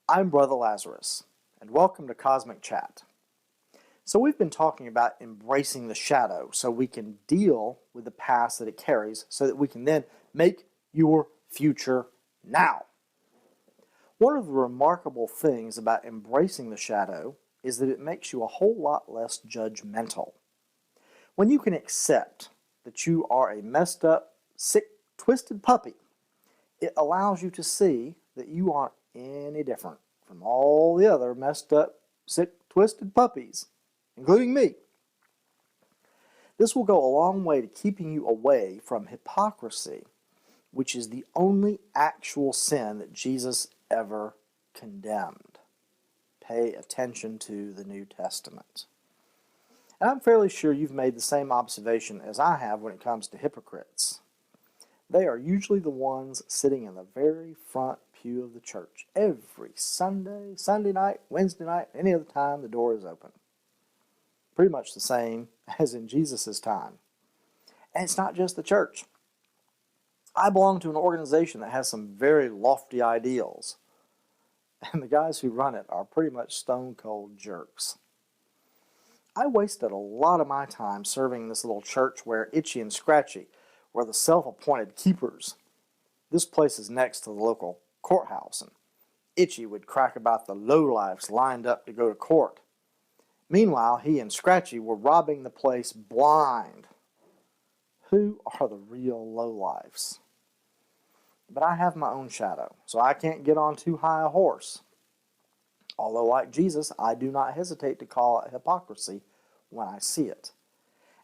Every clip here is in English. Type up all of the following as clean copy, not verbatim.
I'm Brother Lazarus, and welcome to Cosmic Chat. So we've been talking about embracing the shadow so we can deal with the past that it carries so that we can then make your future now. One of the remarkable things about embracing the shadow is that it makes you a whole lot less judgmental. When you can accept that you are a messed up, sick, twisted puppy, it allows you to see that you aren't any different from all the other messed up, sick, twisted puppies, including me. This will go a long way to keeping you away from hypocrisy, which is the only actual sin that Jesus ever condemned. Pay attention to the New Testament. And I'm fairly sure you've made the same observation as I have when it comes to hypocrites. They are usually the ones sitting in the very front pew of the church every Sunday, Sunday night, Wednesday night, any other time the door is open. Pretty much the same as in Jesus' time. And it's not just the church. I belong to an organization that has some very lofty ideals. And the guys who run it are pretty much stone cold jerks. I wasted a lot of my time serving this little church where Itchy and Scratchy were the self-appointed keepers. This place is next to the local courthouse, and Itchy would crack about the lowlifes lined up to go to court. Meanwhile, he and Scratchy were robbing the place blind. Who are the real lowlifes? But I have my own shadow, so I can't get on too high a horse. Although, like Jesus, I do not hesitate to call it hypocrisy when I see it.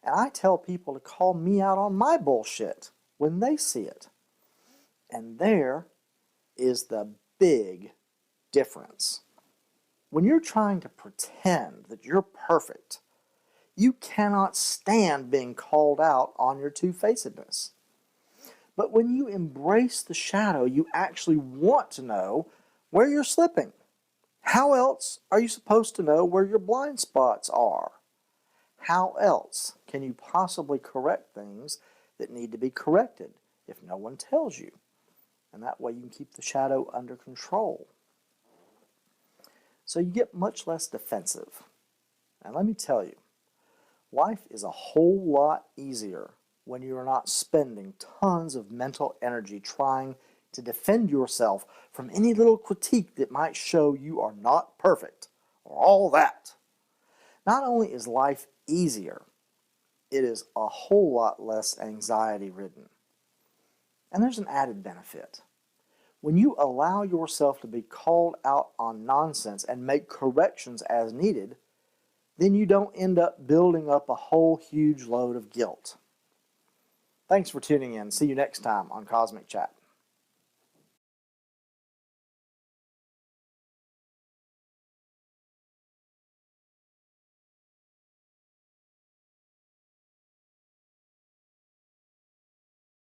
And I tell people to call me out on my bullshit when they see it. And there is the big difference. When you're trying to pretend that you're perfect, you cannot stand being called out on your two-facedness. But when you embrace the shadow, you actually want to know where you're slipping. How else are you supposed to know where your blind spots are? How else can you possibly correct things that need to be corrected if no one tells you? And that way you can keep the shadow under control. So you get much less defensive. And let me tell you, life is a whole lot easier when you are not spending tons of mental energy trying to defend yourself from any little critique that might show you are not perfect or all that. Not only is life easier, it is a whole lot less anxiety-ridden. And there's an added benefit. When you allow yourself to be called out on nonsense and make corrections as needed, then you don't end up building up a whole huge load of guilt. Thanks for tuning in. See you next time on Cosmic Chat.